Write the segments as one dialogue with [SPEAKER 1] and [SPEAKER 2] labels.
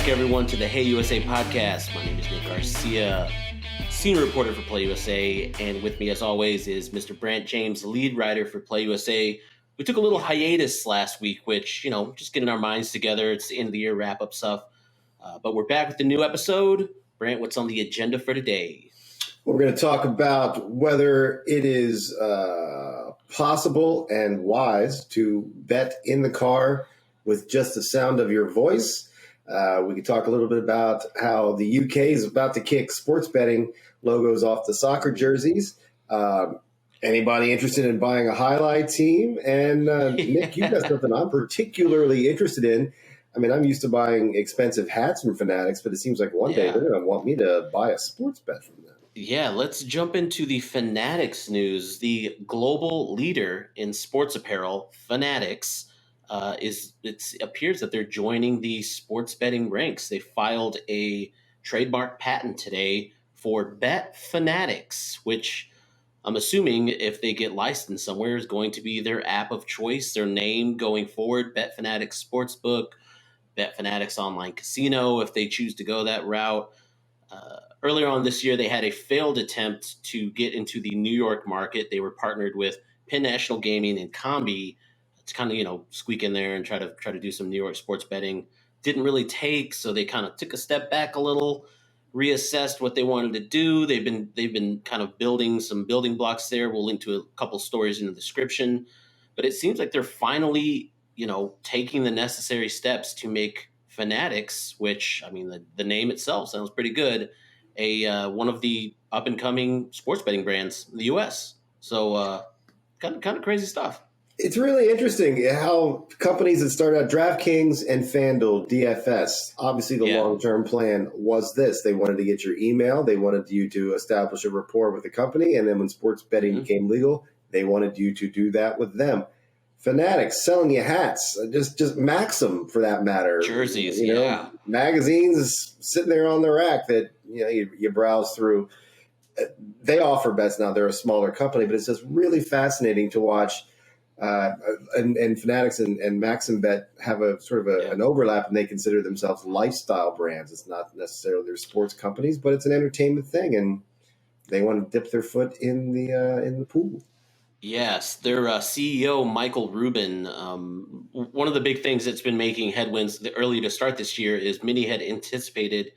[SPEAKER 1] back, everyone, to the HeyUSA podcast. My name is Nick Garcia, senior reporter for PlayUSA, and with me, as always, is Mr. Brant James, lead writer for PlayUSA. We took a little hiatus last week, which, just getting our minds together. It's the end of the year wrap-up stuff. But we're back with a new episode. Brant, what's on the agenda for today?
[SPEAKER 2] We're going to talk about whether it is possible and wise to bet in the car with just the sound of your voice. We can talk a little bit about how the UK is about to kick sports betting logos off the soccer jerseys. Anybody interested in buying a highlight team? And Nick, you got something I'm particularly interested in. I mean, I'm used to buying expensive hats from Fanatics, but it seems like one day they're going to want me to buy a sports bet from them.
[SPEAKER 1] Yeah, let's jump into the Fanatics news. The global leader in sports apparel, Fanatics, it appears that they're joining the sports betting ranks. They filed a trademark patent today for BetFanatics, which I'm assuming if they get licensed somewhere is going to be their app of choice, their name going forward. BetFanatics Sportsbook, BetFanatics Online Casino, if they choose to go that route. Earlier on this year, they had a failed attempt to get into the New York market. They were partnered with Penn National Gaming and Combi to kind of, squeak in there and try to do some New York sports betting. Didn't really take, so they kind of took a step back a little, reassessed what they wanted to do. They've been kind of building some building blocks there. We'll link to a couple stories in the description. But it seems like they're finally, taking the necessary steps to make Fanatics, which, I mean, the name itself sounds pretty good, one of the up-and-coming sports betting brands in the U.S. So kind of crazy stuff.
[SPEAKER 2] It's really interesting how companies that started out, DraftKings and FanDuel, DFS, obviously the long-term plan was this. They wanted to get your email. They wanted you to establish a rapport with the company. And then when sports betting became legal, they wanted you to do that with them. Fanatics selling you hats, just Maxim for that matter.
[SPEAKER 1] Jerseys,
[SPEAKER 2] magazines sitting there on the rack that you browse through. They offer bets now. They're a smaller company, but it's just really fascinating to watch. And Fanatics and Maxim Bet have a sort of an overlap, and they consider themselves lifestyle brands. It's not necessarily their sports companies, but it's an entertainment thing, and they want to dip their foot in the pool.
[SPEAKER 1] Yes, their CEO, Michael Rubin, one of the big things that's been making headwinds early to start this year is many had anticipated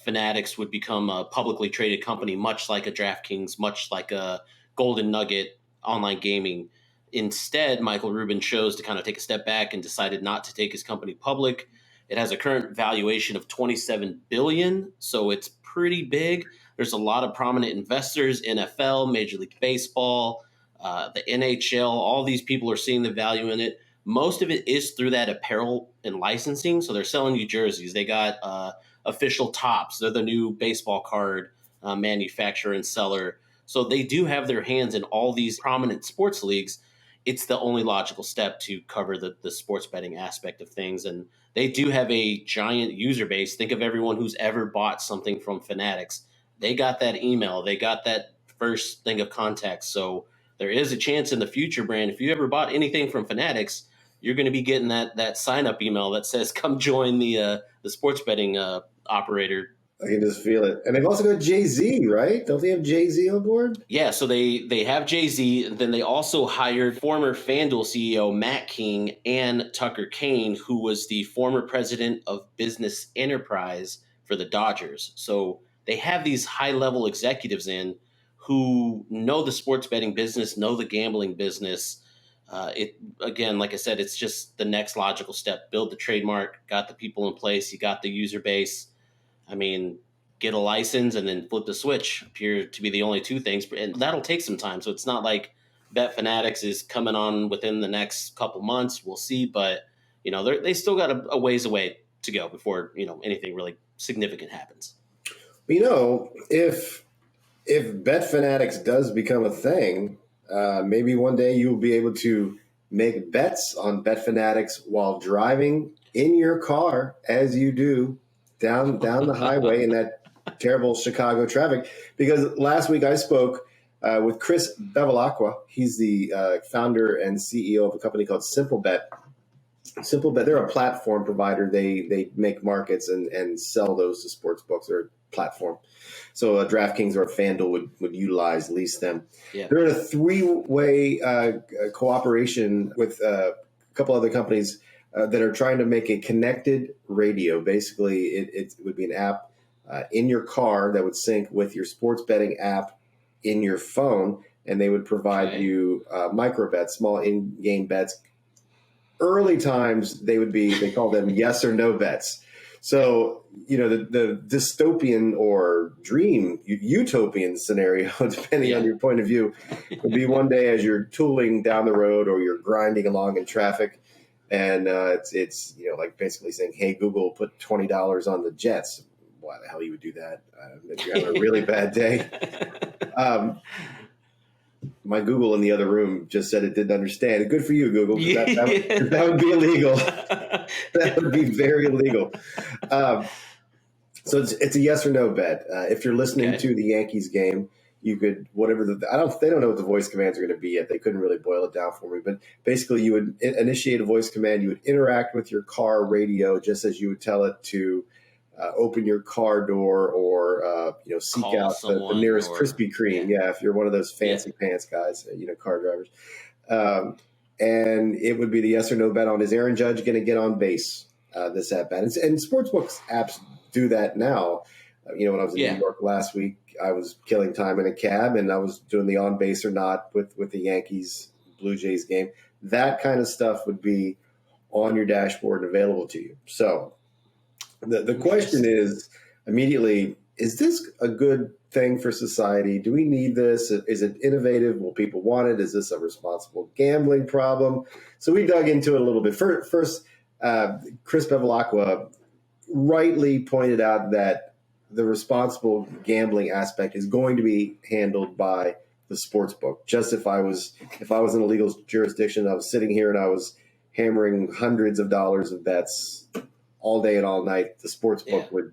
[SPEAKER 1] Fanatics would become a publicly traded company, much like a DraftKings, much like a Golden Nugget online gaming. Instead, Michael Rubin chose to kind of take a step back and decided not to take his company public. It has a current valuation of $27 billion, so it's pretty big. There's a lot of prominent investors, NFL, Major League Baseball, the NHL, all these people are seeing the value in it. Most of it is through that apparel and licensing. So they're selling you jerseys. They got official tops. They're the new baseball card manufacturer and seller. So they do have their hands in all these prominent sports leagues. It's the only logical step to cover the sports betting aspect of things. And they do have a giant user base. Think of everyone who's ever bought something from Fanatics. They got that email. They got that first thing of contact. So there is a chance in the future, Brand, if you ever bought anything from Fanatics, you're going to be getting that sign-up email that says, come join the sports betting operator.
[SPEAKER 2] I can just feel it. And they've also got Jay-Z, right? Don't they have Jay-Z on board?
[SPEAKER 1] Yeah, so they have Jay-Z. And then they also hired former FanDuel CEO Matt King and Tucker Kane, who was the former president of business enterprise for the Dodgers. So they have these high-level executives in who know the sports betting business, know the gambling business. Again, like I said, it's just the next logical step. Build the trademark, got the people in place, you got the user base. I mean, get a license and then flip the switch appear to be the only two things. And that'll take some time. So it's not like BetFanatics is coming on within the next couple months. We'll see. But, they still got a ways away to go before, anything really significant happens.
[SPEAKER 2] If BetFanatics does become a thing, maybe one day you will be able to make bets on BetFanatics while driving in your car as you do down the highway in that terrible Chicago traffic. Because last week I spoke with Chris Bevilacqua. He's the founder and CEO of a company called SimpleBet. SimpleBet, they're a platform provider. They make markets and sell those to sports books. They're a platform. So DraftKings or FanDuel would utilize, lease them.
[SPEAKER 1] Yeah.
[SPEAKER 2] They're in a three-way cooperation with a couple other companies that are trying to make a connected radio. Basically, it would be an app in your car that would sync with your sports betting app in your phone, and they would provide you micro bets, small in-game bets. Early times, they call them yes or no bets. So, the dystopian or dream, utopian scenario, depending on your point of view, would be one day as you're tooling down the road or you're grinding along in traffic, and it's like basically saying, "Hey Google, put $20 on the Jets." Why the hell you would do that? If you're having a really bad day. My Google in the other room just said it didn't understand. Good for you, Google. That would be illegal. That would be very illegal. So it's a yes or no bet. If you're listening to the Yankees game, you could they don't know what the voice commands are going to be yet. They couldn't really boil it down for me. But basically, you would initiate a voice command. You would interact with your car radio just as you would tell it to open your car door or seek
[SPEAKER 1] Call
[SPEAKER 2] out the nearest Krispy Kreme. Yeah, if you're one of those fancy pants guys, car drivers. And it would be the yes or no bet on, is Aaron Judge going to get on base this at bat? And Sportsbooks apps do that now. When I was in New York last week, I was killing time in a cab and I was doing the on base or not with the Yankees Blue Jays game. That kind of stuff would be on your dashboard and available to you. So the question is immediately, is this a good thing for society? Do we need this? Is it innovative? Will people want it? Is this a responsible gambling problem? So we dug into it a little bit. First, Chris Bevilacqua rightly pointed out that the responsible gambling aspect is going to be handled by the sports book. Just if I was in a legal jurisdiction, I was sitting here and I was hammering hundreds of dollars of bets all day and all night, the sports book would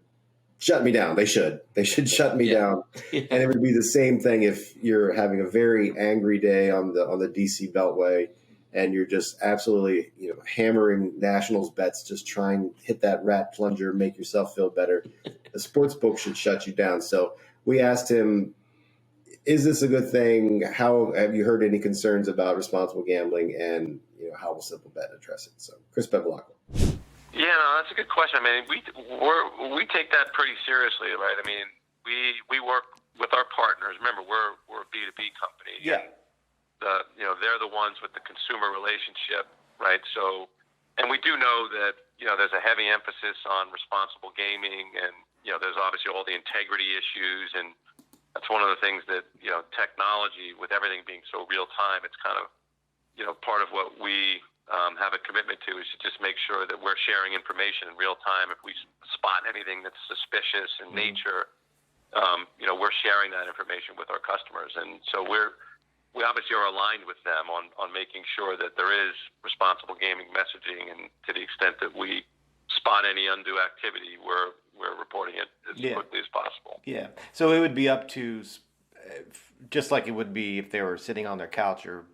[SPEAKER 2] shut me down. They should shut me down. And it would be the same thing if you're having a very angry day on the DC Beltway and you're just absolutely, hammering Nationals bets, just try and hit that rat plunger, make yourself feel better. The sports book should shut you down. So we asked him, is this a good thing? How have you heard any concerns about responsible gambling, and how will SimpleBet address it? So Chris Bevilacqua.
[SPEAKER 3] Yeah, no, that's a good question. I mean, we take that pretty seriously, right? I mean, we work with our partners. Remember, we're a B2B company.
[SPEAKER 2] Yeah.
[SPEAKER 3] They're the ones with the consumer relationship, right? So, and we do know that there's a heavy emphasis on responsible gaming, and there's obviously all the integrity issues, and that's one of the things that technology, with everything being so real time, it's kind of part of what we have a commitment to is to just make sure that we're sharing information in real time. If we spot anything that's suspicious in nature, we're sharing that information with our customers. And so we obviously are aligned with them on making sure that there is responsible gaming messaging, and to the extent that we spot any undue activity, we're reporting it as quickly as possible.
[SPEAKER 4] Yeah. So it would be up to, just like it would be if they were sitting on their couch or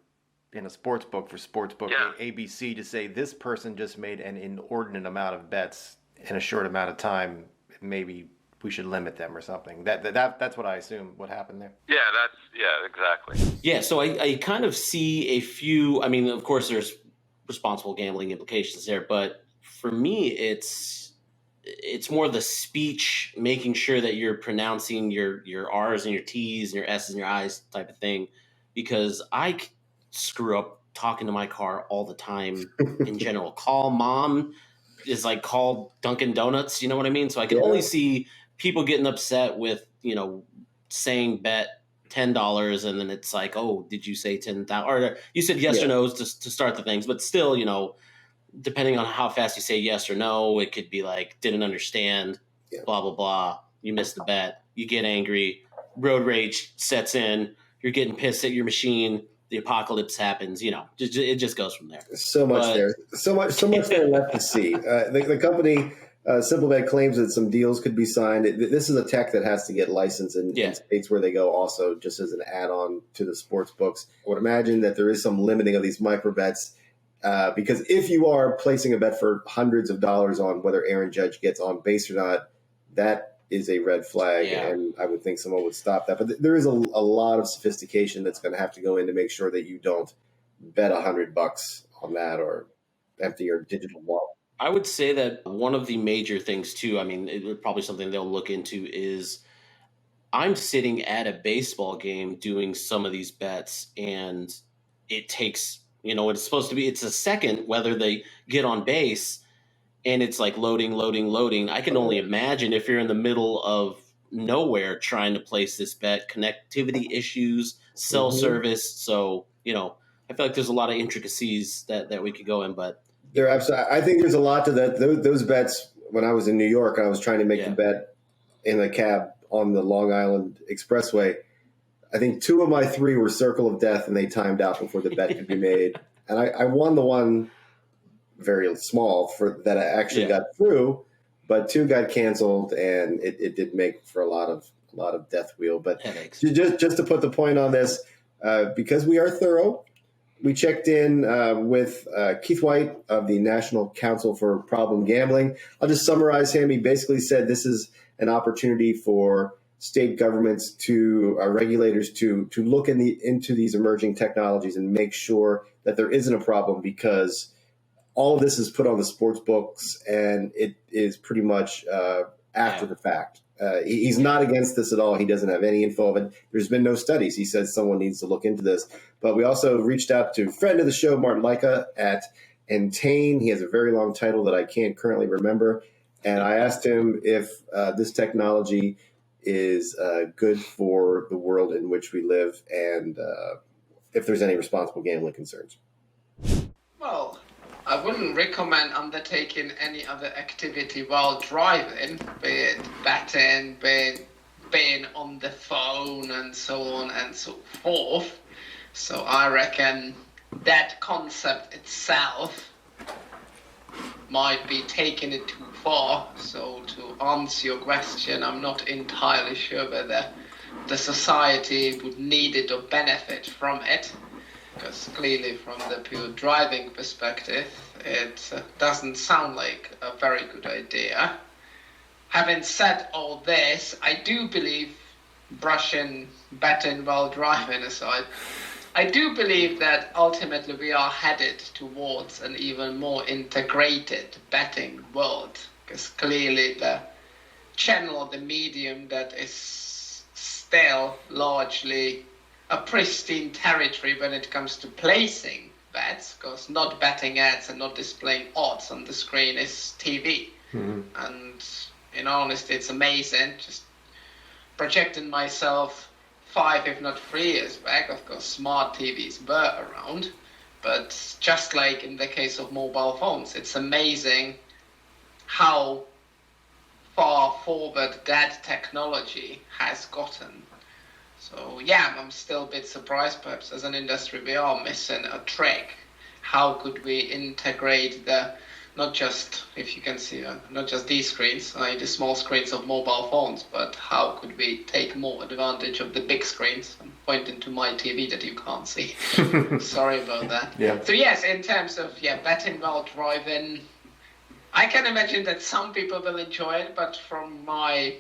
[SPEAKER 4] in a sports book for Sportsbook ABC, to say this person just made an inordinate amount of bets in a short amount of time, maybe we should limit them or something. That's what I assume what happened there.
[SPEAKER 3] Yeah, exactly.
[SPEAKER 1] Yeah, so I kind of see a few. I mean, of course, there's responsible gambling implications there, but for me, it's more the speech, making sure that you're pronouncing your R's and your T's and your S's and your I's type of thing, because I screw up talking to my car all the time in general. Call mom is like call Dunkin' Donuts, you know what I mean? So I can only see people getting upset with, saying bet $10 and then it's like, oh, did you say 10,000? Or you said yes or no to start the things, but still, depending on how fast you say yes or no, it could be like, didn't understand, blah, blah, blah. You missed the bet. You get angry. Road rage sets in. You're getting pissed at your machine. The apocalypse happens, it just goes from there.
[SPEAKER 2] So much there. So much there left to see. The company, SimpleBet, claims that some deals could be signed. This is a tech that has to get licensed in states where they go also, just as an add-on to the sports books. I would imagine that there is some limiting of these micro bets Because if you are placing a bet for hundreds of dollars on whether Aaron Judge gets on base or not, that is a red flag, and I would think someone would stop that. But there is a lot of sophistication that's going to have to go in to make sure that you don't bet $100 on that or empty your digital wallet.
[SPEAKER 1] I would say that one of the major things too, I mean, it, probably something they'll look into is I'm sitting at a baseball game doing some of these bets, and it takes, it's supposed to be, it's a second whether they get on base, and it's like loading, loading, loading. I can only imagine if you're in the middle of nowhere trying to place this bet, connectivity issues, cell service. So, I feel like there's a lot of intricacies that we could go in, but
[SPEAKER 2] there absolutely. I think there's a lot to that. Those bets. When I was in New York, I was trying to make the bet in a cab on the Long Island Expressway. I think 2 of my 3 were circle of death, and they timed out before the bet could be made. And I won the one very small for that I actually got through, but 2 got canceled, and it did make for a lot of death wheel. But just to put the point on this, because we are thorough. We checked in with Keith Whyte of the National Council for Problem Gambling. I'll just summarize him. He basically said this is an opportunity for state governments to regulators to look into these emerging technologies and make sure that there isn't a problem, because all of this is put on the sports books and it is pretty much after the fact. He's not against this at all. He doesn't have any info of it. There's been no studies. He says someone needs to look into this. But we also reached out to friend of the show, Martin Lycka at Entain. He has a very long title that I can't currently remember. And I asked him if this technology is good for the world in which we live, and if there's any responsible gambling concerns.
[SPEAKER 5] Well, I wouldn't recommend undertaking any other activity while driving, be it betting, being on the phone, and so on and so forth. So I reckon that concept itself might be taking it too far. So to answer your question, I'm not entirely sure whether the society would need it or benefit from it. Because clearly from the pure driving perspective, it doesn't sound like a very good idea. Having said all this, I do believe, brushing betting while driving aside, I do believe that ultimately we are headed towards an even more integrated betting world. Because clearly the channel, the medium that is still largely a pristine territory when it comes to placing bets, because not betting ads and not displaying odds on the screen is TV. And in honesty, it's amazing. Just projecting myself 5, if not 3 years back, of course, smart TVs were around. But just like in the case of mobile phones, it's amazing how far forward that technology has gotten. So yeah, I'm still a bit surprised. Perhaps as an industry we are missing a trick. How could we integrate not just, if you can see, not just these screens, the small screens of mobile phones, but how could we take more advantage of the big screens? I'm pointing to my TV that you can't see. Sorry about that.
[SPEAKER 4] Yeah.
[SPEAKER 5] So yes, in terms of betting while driving, I can imagine that some people will enjoy it, but from my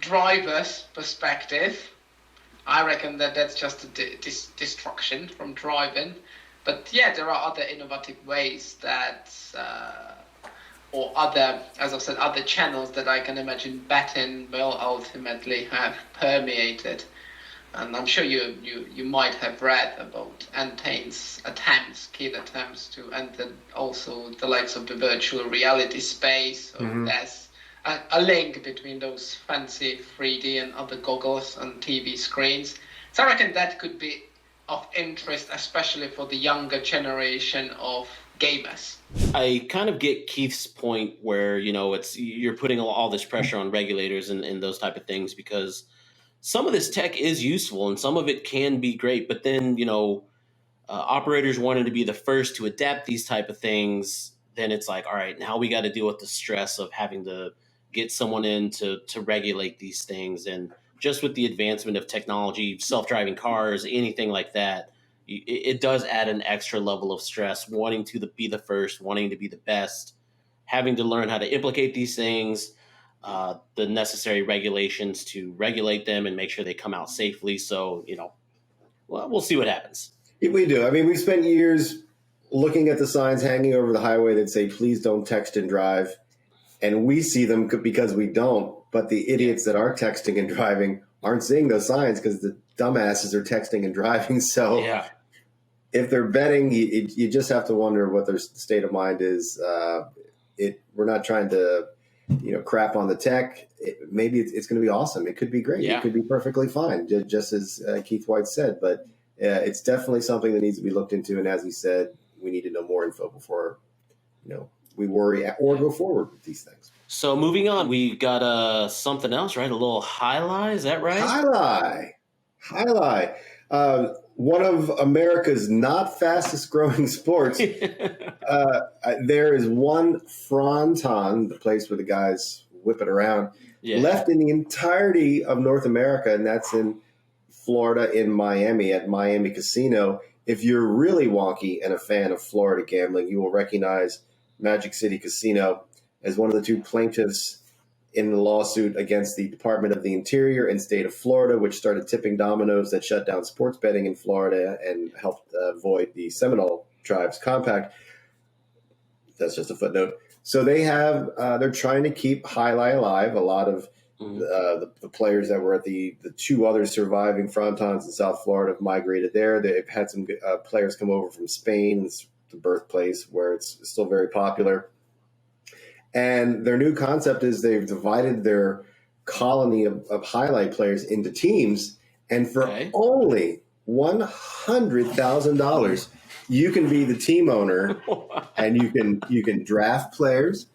[SPEAKER 5] driver's perspective, I reckon that's just a distraction from driving. But yeah, there are other innovative ways that, or other, as I've said, other channels that I can imagine betting will ultimately have permeated. And I'm sure you might have read about Entain's keen attempts to enter also the likes of the virtual reality space. So there's a link between those fancy 3D and other goggles and TV screens. So I reckon that could be of interest, especially for the younger generation of gamers.
[SPEAKER 1] I kind of get Keith's point where, you're putting all this pressure on regulators and those type of things, because some of this tech is useful and some of it can be great. But then, operators wanting to be the first to adapt these type of things, then it's like, all right, now we got to deal with the stress of having to get someone in to regulate these things. And just with the advancement of technology, self-driving cars, anything like that, it does add an extra level of stress, wanting to be the first, wanting to be the best, having to learn how to implicate these things, the necessary regulations to regulate them and make sure they come out safely. So, well, we'll see what happens.
[SPEAKER 2] We do. I mean, we've spent years looking at the signs hanging over the highway that say, please don't text and drive. And we see them because we don't. But the idiots that are texting and driving aren't seeing those signs because the dumbasses are texting and driving. So if they're betting, you just have to wonder what their state of mind is. We're not trying to, crap on the tech. Maybe it's going to be awesome. It could be great.
[SPEAKER 1] Yeah.
[SPEAKER 2] It could be perfectly fine, just as Keith Whyte said. But it's definitely something that needs to be looked into. And as he said, we need to know more info before, we worry or go forward with these things.
[SPEAKER 1] So moving on, we got something else, right? A little highlight, is that right?
[SPEAKER 2] Highlight. One of America's not fastest growing sports. There is one fronton, the place where the guys whip it around, left in the entirety of North America, and that's in Florida, in Miami, at Miami Casino. If you're really wonky and a fan of Florida gambling, you will recognize Magic City Casino as one of the two plaintiffs in the lawsuit against the Department of the Interior and state of Florida, which started tipping dominoes that shut down sports betting in Florida and helped void the Seminole Tribes Compact. That's just a footnote. So they're trying to keep Jai Alai alive. A lot of the players that were at the two other surviving frontons in South Florida have migrated there. They've had some players come over from Spain, the birthplace where it's still very popular. And their new concept is they've divided their colony of highlight players into teams. And for only $100,000, you can be the team owner and you can draft players.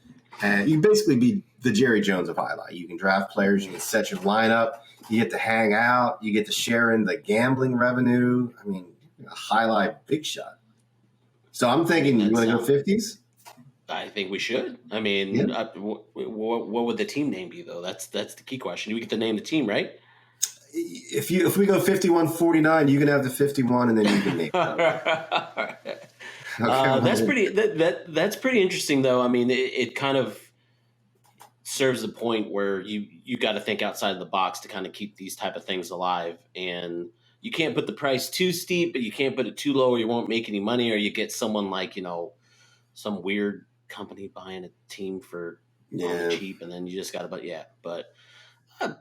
[SPEAKER 2] And you basically be the Jerry Jones of highlight. You can draft players. You can set your lineup. You get to hang out. You get to share in the gambling revenue. I mean, a highlight big shot. So I'm thinking, you want to go 50s?
[SPEAKER 1] I think we should. I mean, what would the team name be, though? That's the key question. We get to name the team, right?
[SPEAKER 2] If we go 51-49, you can have the 51, and then you can name it.
[SPEAKER 1] That's pretty interesting, though. I mean, it kind of serves the point where you got to think outside of the box to kind of keep these type of things alive, and you can't put the price too steep, but you can't put it too low, or you won't make any money, or you get someone like some weird company buying a team for cheap, and then you just got to but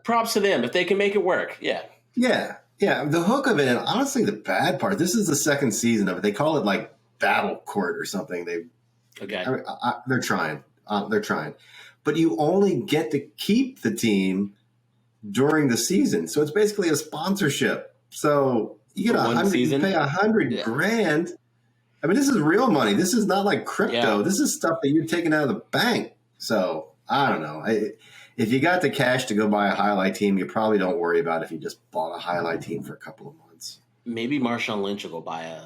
[SPEAKER 1] props to them if they can make it work. The hook of it, and honestly the bad part, this is the second season of it. They call it like Battle Court or something. They're trying, but you only get to keep the team during the season, so it's basically a sponsorship. So you get you pay $100 grand. I mean, this is real money. This is not like crypto. Yeah. This is stuff that you're taking out of the bank. So I don't know. If you got the cash to go buy a highlight team, you probably don't worry about if you just bought a highlight team for a couple of months. Maybe Marshawn Lynch will go buy a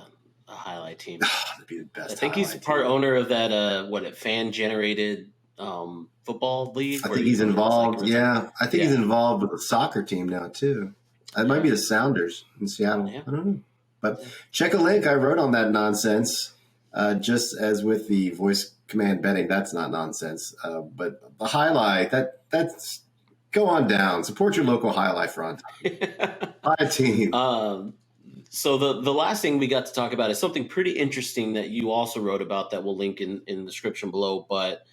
[SPEAKER 1] highlight team.
[SPEAKER 2] That'd be the best.
[SPEAKER 1] I think he's part owner of that fan-generated football league.
[SPEAKER 2] I think he's involved. I think he's involved with the soccer team now too. That might be the Sounders in Seattle. Yeah. I don't know. But check a link I wrote on that nonsense, just as with the voice command betting. That's not nonsense. But the highlight, that's go on down. Support your local highlight front. Buy a team.
[SPEAKER 1] So the last thing we got to talk about is something pretty interesting that you also wrote about that we'll link in the description below. But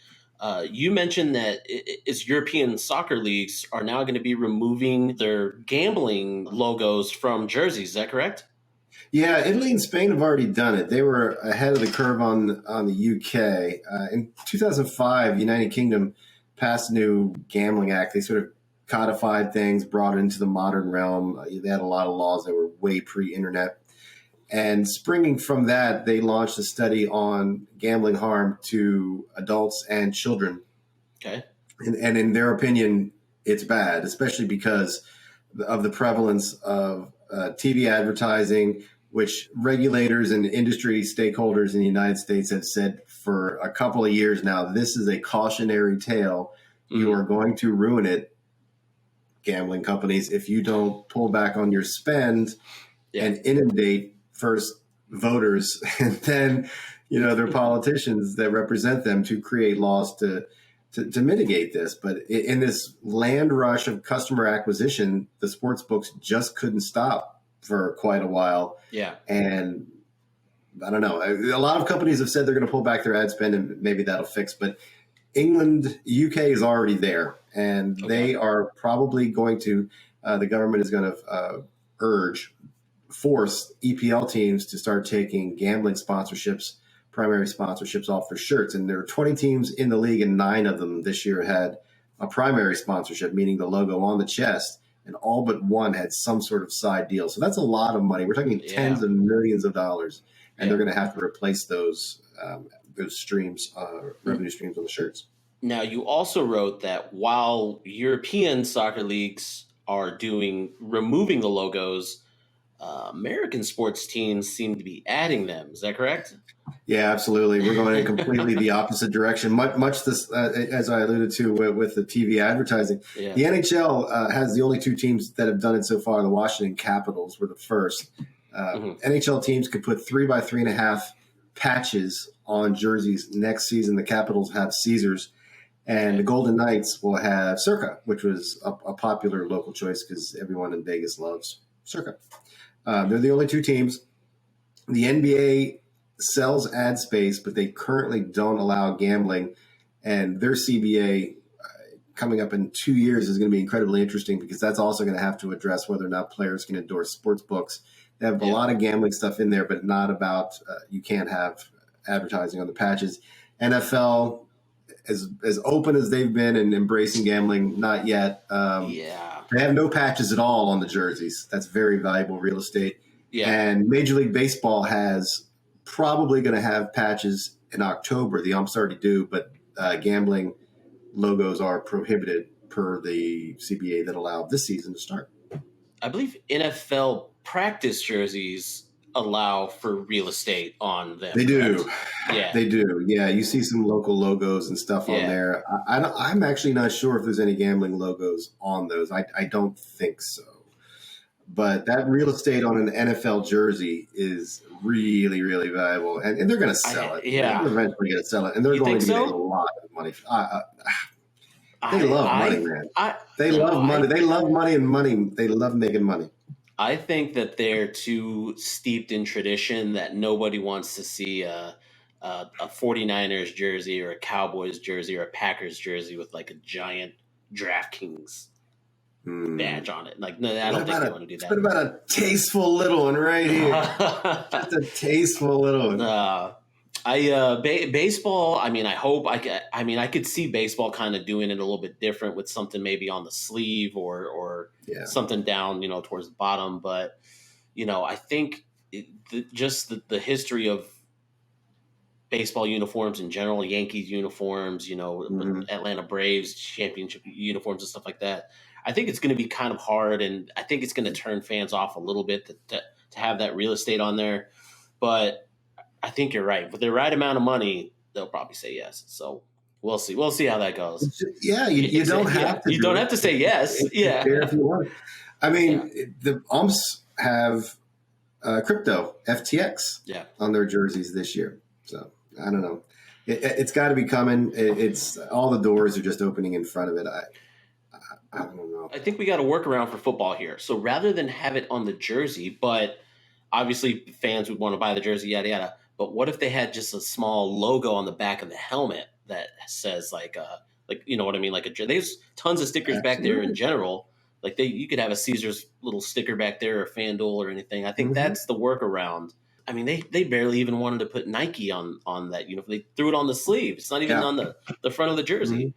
[SPEAKER 1] you mentioned that it's European soccer leagues are now going to be removing their gambling logos from jerseys. Is that correct?
[SPEAKER 2] Yeah, Italy and Spain have already done it. They were ahead of the curve on the UK. In 2005, United Kingdom passed a new gambling act. They sort of codified things, brought it into the modern realm. They had a lot of laws that were way pre-internet. And springing from that, they launched a study on gambling harm to adults and children.
[SPEAKER 1] Okay.
[SPEAKER 2] And in their opinion, it's bad, especially because of the prevalence of TV advertising, which regulators and industry stakeholders in the United States have said for a couple of years now, this is a cautionary tale. Mm-hmm. You are going to ruin it, gambling companies, if you don't pull back on your spend and inundate first voters and then, their politicians that represent them to create laws to mitigate this. But in this land rush of customer acquisition, the sports books just couldn't stop for quite a while.
[SPEAKER 1] Yeah.
[SPEAKER 2] And I don't know. A lot of companies have said they're going to pull back their ad spend, and maybe that'll fix. But England, UK is already there, and they are probably going to. The government is going to force EPL teams to start taking gambling sponsorships, primary sponsorships off their shirts. And there are 20 teams in the league, and 9 of them this year had a primary sponsorship, meaning the logo on the chest, and all but 1 had some sort of side deal. So that's a lot of money. We're talking tens of millions of dollars, and they're going to have to replace those streams, revenue streams on the shirts.
[SPEAKER 1] Now, you also wrote that while European soccer leagues are removing the logos, American sports teams seem to be adding them. Is that correct?
[SPEAKER 2] Yeah, absolutely. We're going in completely the opposite direction. Much this, as I alluded to with the TV advertising. Yeah. The NHL has the only 2 teams that have done it so far. The Washington Capitals were the first. NHL teams could put 3x3.5 patches on jerseys next season. The Capitals have Caesars, and the Golden Knights will have Circa, which was a popular local choice because everyone in Vegas loves Circa. They're the only 2 teams. The NBA sells ad space, but they currently don't allow gambling, and their CBA coming up in 2 years is going to be incredibly interesting because that's also going to have to address whether or not players can endorse sports books. They have a lot of gambling stuff in there, but not about you can't have advertising on the patches. NFL, as open as they've been and embracing gambling, not yet. They have no patches at all on the jerseys. That's very valuable real estate. Yeah. And Major League Baseball has probably going to have patches in October. The umps already do, but gambling logos are prohibited per the CBA that allowed this season to start.
[SPEAKER 1] I believe NFL practice jerseys allow for real estate on them.
[SPEAKER 2] They do. Yeah. They do. Yeah. You see some local logos and stuff on there. I'm actually not sure if there's any gambling logos on those. I don't think so. But that real estate on an NFL jersey is really, really valuable. And they're going to sell it. Yeah. They're eventually going to sell it. And they're going to get a lot of money. They love money, man. They love money. They love money and money. They love making money.
[SPEAKER 1] I think that they're too steeped in tradition that nobody wants to see a 49ers jersey or a Cowboys jersey or a Packers jersey with like a giant DraftKings badge on it. Like, no, I don't think they want to do that.
[SPEAKER 2] What about a tasteful little one right here? Just a tasteful little one.
[SPEAKER 1] Baseball. I mean, I could see baseball kind of doing it a little bit different with something maybe on the sleeve or something down, towards the bottom. But, I think the history of baseball uniforms in general, Yankees uniforms, Atlanta Braves championship uniforms and stuff like that. I think it's going to be kind of hard, and I think it's going to turn fans off a little bit to have that real estate on there. But I think you're right. With the right amount of money, they'll probably say yes. So we'll see. We'll see how that goes.
[SPEAKER 2] Yeah, you don't have to.
[SPEAKER 1] You don't have to say yes. Yeah.
[SPEAKER 2] If you want. I mean, the umps have crypto FTX on their jerseys this year. So I don't know. It's got to be coming. It's all the doors are just opening in front of it. I don't know.
[SPEAKER 1] I think we got a workaround for football here. So rather than have it on the jersey, but obviously fans would want to buy the jersey, yada yada. But what if they had just a small logo on the back of the helmet that says like you know what I mean, there's tons of stickers back there in general. Like you could have a Caesars little sticker back there or FanDuel or anything. I think that's the workaround. I mean, they barely even wanted to put Nike on that uniform. They threw it on the sleeve. It's not even on the front of the jersey.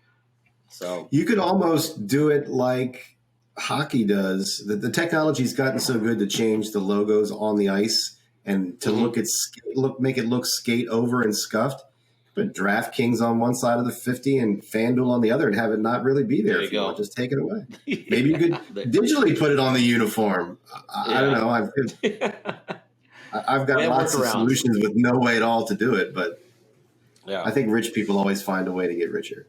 [SPEAKER 1] So
[SPEAKER 2] you could almost do it like hockey does. The technology's gotten so good to change the logos on the ice and to make it look skate over and scuffed. Put DraftKings on one side of the 50 and FanDuel on the other and have it not really be there. If you want, just take it away. Maybe you could digitally put it on the uniform. I don't know. I've got lots of solutions with no way at all to do it, but I think rich people always find a way to get richer.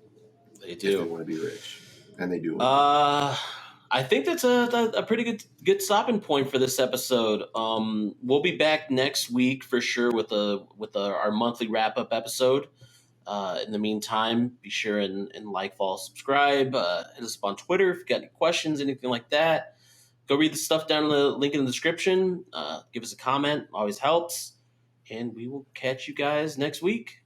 [SPEAKER 1] They do.
[SPEAKER 2] If they want to be rich, and they do.
[SPEAKER 1] I I think that's a pretty good stopping point for this episode. We'll be back next week for sure with our monthly wrap up episode. In the meantime, be sure and like, follow, subscribe. Hit us up on Twitter if you got any questions, anything like that. Go read the stuff down in the link in the description. Give us a comment, always helps. And we will catch you guys next week.